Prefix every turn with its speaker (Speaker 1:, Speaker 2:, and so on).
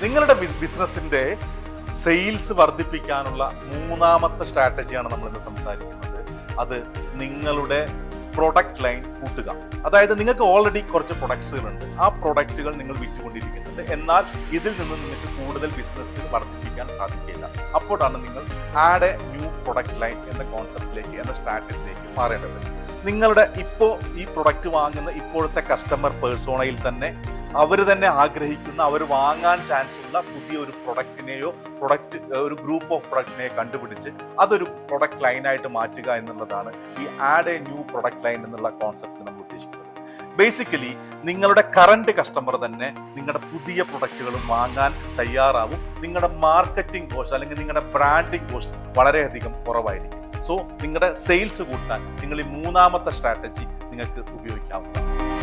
Speaker 1: നിങ്ങളുടെ ബിസിനസിന്റെ സെയിൽസ് വർദ്ധിപ്പിക്കാനുള്ള മൂന്നാമത്തെ സ്ട്രാറ്റജിയാണ് നമ്മൾ ഇന്ന് സംസാരിക്കുന്നത്. അത് നിങ്ങളുടെ പ്രൊഡക്റ്റ് ലൈൻ കൂട്ടുക. അതായത് നിങ്ങൾക്ക് ഓൾറെഡി കുറച്ച് പ്രൊഡക്ട്സുകളുണ്ട്, ആ പ്രൊഡക്റ്റുകൾ നിങ്ങൾ വിറ്റുകൊണ്ടിരിക്കുന്നുണ്ട്, എന്നാൽ ഇതിൽ നിന്ന് നിങ്ങൾക്ക് കൂടുതൽ ബിസിനസ് വർദ്ധിപ്പിക്കാൻ സാധിക്കില്ല. അപ്പോഴാണ് നിങ്ങൾ add A new product line എന്ന കോൺസെപ്റ്റിലേക്ക്, എന്ന സ്ട്രാറ്റജിയിലേക്ക് മാറേണ്ടത്. നിങ്ങളുടെ ഈ പ്രൊഡക്റ്റ് വാങ്ങുന്ന ഇപ്പോഴത്തെ കസ്റ്റമർ പേഴ്സോണയിൽ തന്നെ അവർ തന്നെ ആഗ്രഹിക്കുന്ന, അവർ വാങ്ങാൻ ചാൻസ് ഉള്ള പുതിയ ഒരു പ്രൊഡക്റ്റിനെയോ ഒരു ഗ്രൂപ്പ് ഓഫ് പ്രൊഡക്റ്റിനെയോ കണ്ടുപിടിച്ച് അതൊരു പ്രൊഡക്റ്റ് ലൈനായിട്ട് മാറ്റുക എന്നുള്ളതാണ് ഈ add A new product line എന്നുള്ള കോൺസെപ്റ്റ് നമ്മൾ ഉദ്ദേശിക്കുന്നത്. ബേസിക്കലി നിങ്ങളുടെ കറണ്ട് കസ്റ്റമർ തന്നെ നിങ്ങളുടെ പുതിയ പ്രൊഡക്റ്റുകളും വാങ്ങാൻ തയ്യാറാവും. നിങ്ങളുടെ മാർക്കറ്റിംഗ് കോസ്റ്റ് അല്ലെങ്കിൽ നിങ്ങളുടെ ബ്രാൻഡിംഗ് കോസ്റ്റ് വളരെയധികം കുറവായിരിക്കും. സോ നിങ്ങളുടെ സെയിൽസ് കൂട്ടാൻ നിങ്ങൾ ഈ മൂന്നാമത്തെ സ്ട്രാറ്റജി നിങ്ങൾക്ക് ഉപയോഗിക്കാവുന്നതാണ്.